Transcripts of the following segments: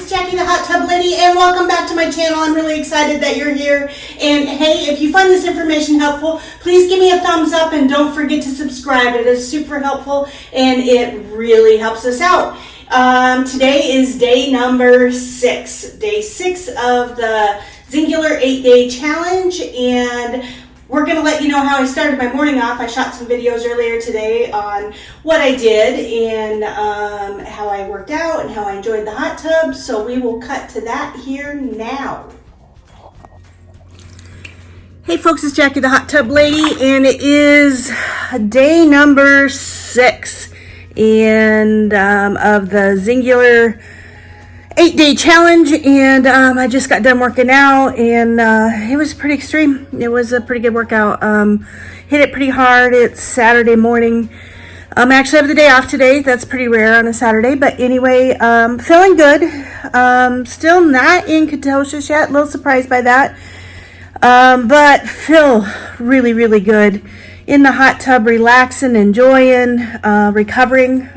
it's Jackie the Hot Tub Lady, and welcome back to my channel. I'm really excited that you're here. And hey, if you find this information helpful, please give me a thumbs up and don't forget to subscribe. It is super helpful and it really helps us out. Today is day number 6, day 6 of the Xyngular 8-day challenge, and we're going to let you know how I started my morning off. I shot some videos earlier today on what I did and how I worked out and how I enjoyed the hot tub, so we will cut to that here now. Hey folks, it's Jackie the Hot Tub Lady, and it is day number 6 and of the Xyngular 8-day challenge, and I just got done working out, and it was pretty extreme. It was a pretty good workout. Hit it pretty hard. It's Saturday morning. I actually have the day off today. That's pretty rare on a Saturday, but anyway, feeling good. Still not in ketosis yet. A little surprised by that, but feel really, really good in the hot tub, relaxing, enjoying, recovering.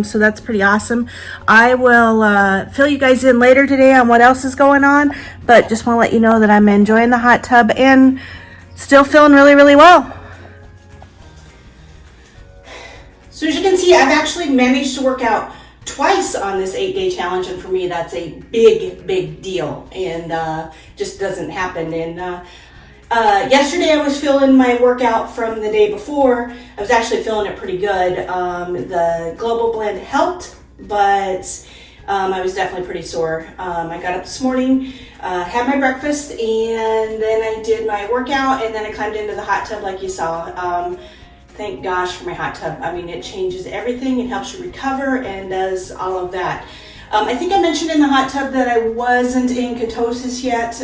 So that's pretty awesome. I will fill you guys in later today on what else is going on, but just want to let you know that I'm enjoying the hot tub and still feeling really, really well. So as you can see, I've actually managed to work out twice on this 8-day challenge, and for me that's a big, big deal, and just doesn't happen. And yesterday I was feeling my workout from the day before. I was actually feeling it pretty good. The Global Blend helped, but I was definitely pretty sore. I got up this morning, had my breakfast, and then I did my workout, and then I climbed into the hot tub like you saw. Thank gosh for my hot tub. I mean, it changes everything. It helps you recover and does all of that. I think I mentioned in the hot tub that I wasn't in ketosis yet.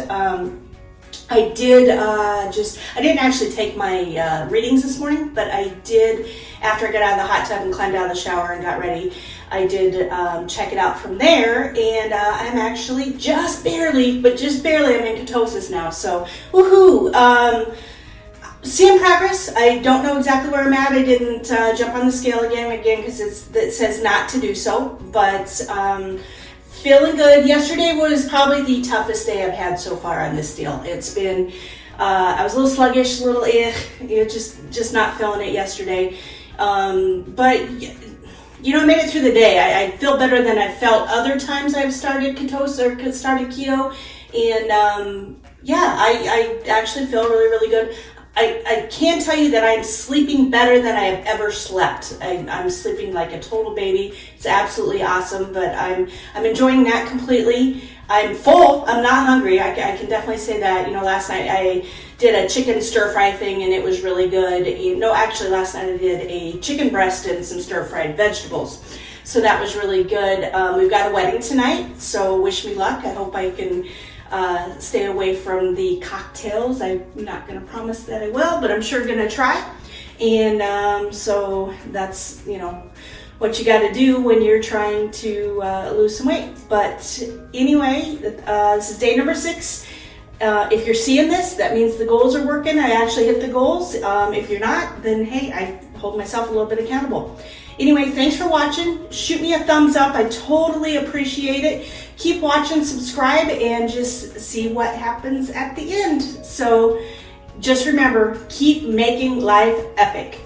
I didn't actually take my readings this morning, but I did, after I got out of the hot tub and climbed out of the shower and got ready, I did check it out from there, and I'm actually just barely, I'm in ketosis now, so woohoo! Seeing progress. I don't know exactly where I'm at. I didn't jump on the scale again because it says not to do so, but feeling good. Yesterday was probably the toughest day I've had so far on this deal. It's been, I was a little sluggish, a little just not feeling it yesterday. But, you know, I made it through the day. I feel better than I've felt other times I've started ketosis or started keto. And, yeah, I actually feel really, really good. I can tell you that I'm sleeping better than I have ever slept. I'm sleeping like a total baby. It's absolutely awesome, but I'm enjoying that completely. I'm full. I'm not hungry. I can definitely say that. You know, last night I did a chicken stir-fry thing, and it was really good. No, actually, last night I did a chicken breast and some stir-fried vegetables. So that was really good. We've got a wedding tonight, so wish me luck. I hope I can stay away from the cocktails. I'm not going to promise that I will, but I'm sure going to try. And so that's, you know, what you got to do when you're trying to lose some weight. But anyway, this is day number 6. If you're seeing this, that means the goals are working. I actually hit the goals. If you're not, then hey, I hold myself a little bit accountable. Anyway, thanks for watching. Shoot me a thumbs up. I totally appreciate it. Keep watching, subscribe, and just see what happens at the end. So just remember, keep making life epic.